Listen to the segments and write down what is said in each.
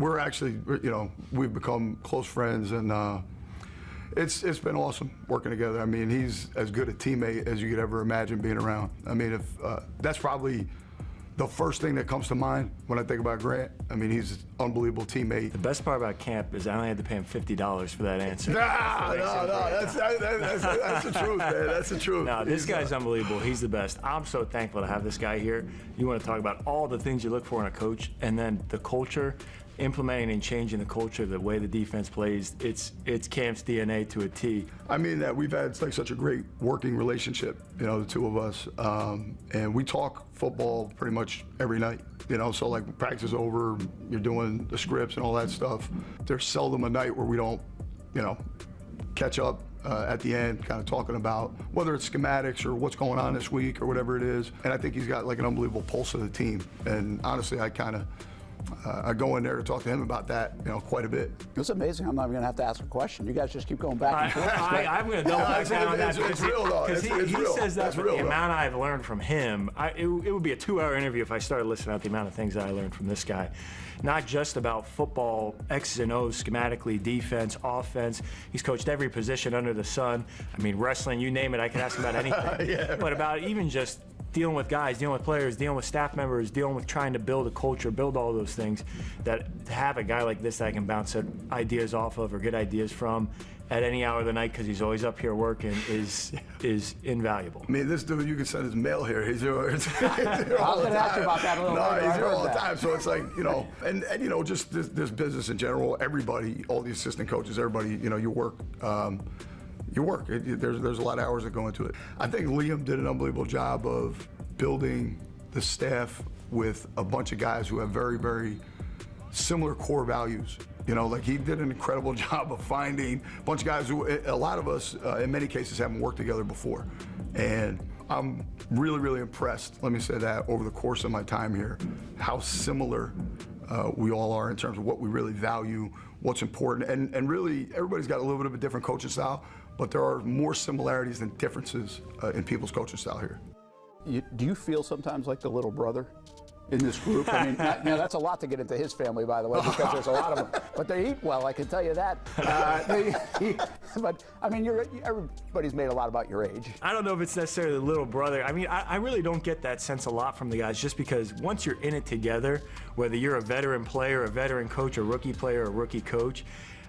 we're actually, we've become close friends, and it's been awesome working together. I mean, he's as good a teammate as you could ever imagine being around. I mean, if that's probably the first thing that comes to mind when I think about Grant. I mean, he's an unbelievable teammate. The best part about camp is I only had to pay him $50 for that answer. No, that's the truth, man. That's the truth. No, this guy's unbelievable. He's the best. I'm so thankful to have this guy here. You want to talk about all the things you look for in a coach, and then the culture, implementing and changing the culture, the way the defense plays. It's Camp's DNA to a T. I mean that we've had such a great working relationship, the two of us, and we talk football pretty much every night. So like practice is over, you're doing the scripts and all that stuff. There's seldom a night where we don't, catch up at the end, kind of talking about whether it's schematics or what's going on this week or whatever it is. And I think he's got like an unbelievable pulse of the team. And honestly, I go in there to talk to him about that, quite a bit. It's amazing. I'm not even going to have to ask a question. You guys just keep going back and forth. I'm going to double back down on that. It's real, though. Because he says that the amount I've learned from him, it would be a 2-hour interview if I started listening out the amount of things that I learned from this guy. Not just about football, X's and O's, schematically, defense, offense. He's coached every position under the sun. I mean, wrestling, you name it, I can ask him about anything. Yeah. But about even just dealing with guys, dealing with players, dealing with staff members, dealing with trying to build a culture, build all those things, that to have a guy like this that I can bounce ideas off of or get ideas from at any hour of the night, because he's always up here working, is invaluable. I mean, this dude, you can send his mail here. He's here all the time. I was going to ask you about that a little later. He's here all the time. So it's like, and just this business in general, everybody, all the assistant coaches, everybody, you work. There's a lot of hours that go into it. I think Liam did an unbelievable job of building the staff with a bunch of guys who have very, very similar core values. Like he did an incredible job of finding a bunch of guys who, a lot of us, in many cases, haven't worked together before. And I'm really, really impressed, let me say that, over the course of my time here, how similar we all are in terms of what we really value, what's important. And really, everybody's got a little bit of a different coaching style, but there are more similarities than differences in people's coaching style here. Do you feel sometimes like the little brother in this group? I mean, that's a lot to get into his family, by the way, because there's a lot of them. But they eat well, I can tell you that. But, I mean, everybody's made a lot about your age. I don't know if it's necessarily the little brother. I mean, I really don't get that sense a lot from the guys, just because once you're in it together, whether you're a veteran player, a veteran coach, a rookie player, a rookie coach,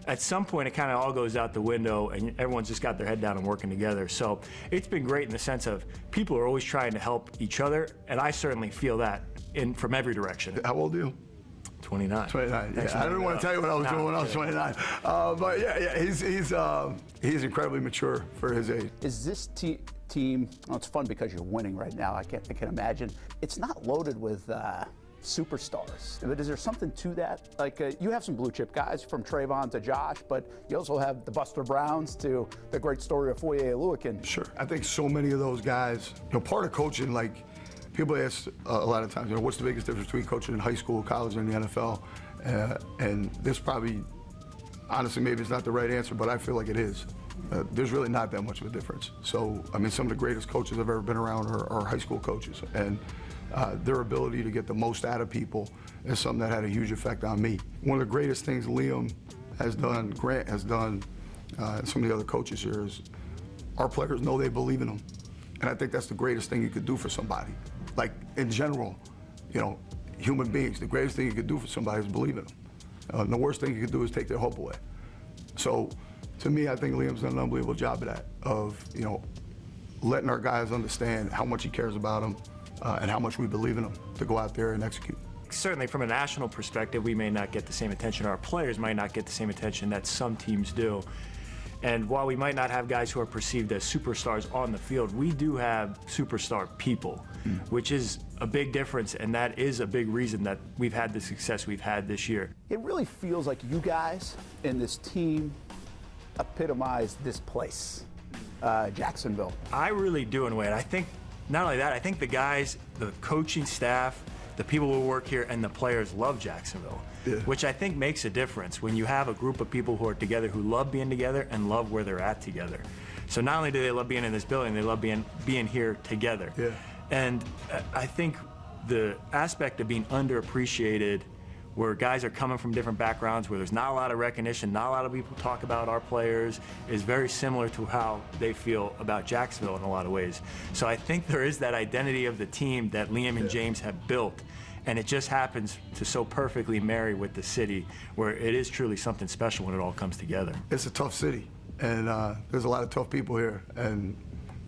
at some point it kind of all goes out the window and everyone's just got their head down and working together. So it's been great in the sense of people are always trying to help each other, and I certainly feel that from every direction. How old are you? 29. 29. Yeah. I didn't want to tell you what I was doing when I was 29. But yeah, he's incredibly mature for his age. Is this team? Well, it's fun because you're winning right now. I can imagine. It's not loaded with superstars. But is there something to that? Like you have some blue chip guys from Trayvon to Josh, but you also have the Buster Browns to the great story of Foye Oluokun. Sure. I think so many of those guys, part of coaching, like people ask a lot of times, what's the biggest difference between coaching in high school, college, and the NFL? And this probably, honestly, maybe it's not the right answer, but I feel like it is. There's really not that much of a difference. So, I mean, some of the greatest coaches I've ever been around are high school coaches. And their ability to get the most out of people is something that had a huge effect on me. One of the greatest things Liam has done, Grant has done, and some of the other coaches here is our players know they believe in them. And I think that's the greatest thing you could do for somebody. Like, in general, human beings, the greatest thing you could do for somebody is believe in them. And the worst thing you could do is take their hope away. So, to me, I think Liam's done an unbelievable job of that, of, letting our guys understand how much he cares about them, and how much we believe in them to go out there and execute. Certainly from a national perspective, we may not get the same attention, our players might not get the same attention that some teams do. And while we might not have guys who are perceived as superstars on the field, we do have superstar people, which is a big difference, and that is a big reason that we've had the success we've had this year. It really feels like you guys and this team epitomize this place, Jacksonville. I really do, in a way, and I think not only that, I think the guys, the coaching staff, the people who work here, and the players love Jacksonville, which I think makes a difference when you have a group of people who are together, who love being together and love where they're at together. So not only do they love being in this building, they love being here together. Yeah. And I think the aspect of being underappreciated where guys are coming from different backgrounds, where there's not a lot of recognition, not a lot of people talk about our players, is very similar to how they feel about Jacksonville in a lot of ways. So I think there is that identity of the team that Liam and James have built, and it just happens to so perfectly marry with the city, where it is truly something special when it all comes together. It's a tough city, and there's a lot of tough people here, and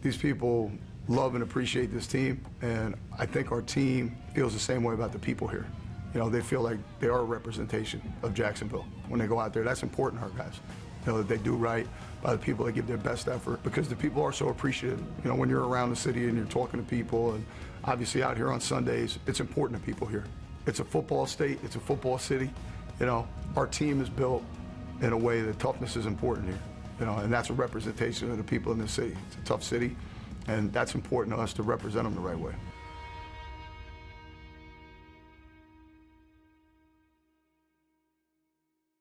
these people love and appreciate this team, and I think our team feels the same way about the people here. You know, they feel like they are a representation of Jacksonville when they go out there. That's important to our guys. You know, that they do right by the people that give their best effort, because the people are so appreciative. You know, when you're around the city and you're talking to people, and obviously out here on Sundays, it's important to people here. It's a football state, it's a football city. You know, our team is built in a way that toughness is important here. You know, and that's a representation of the people in the city. It's a tough city, and that's important to us to represent them the right way.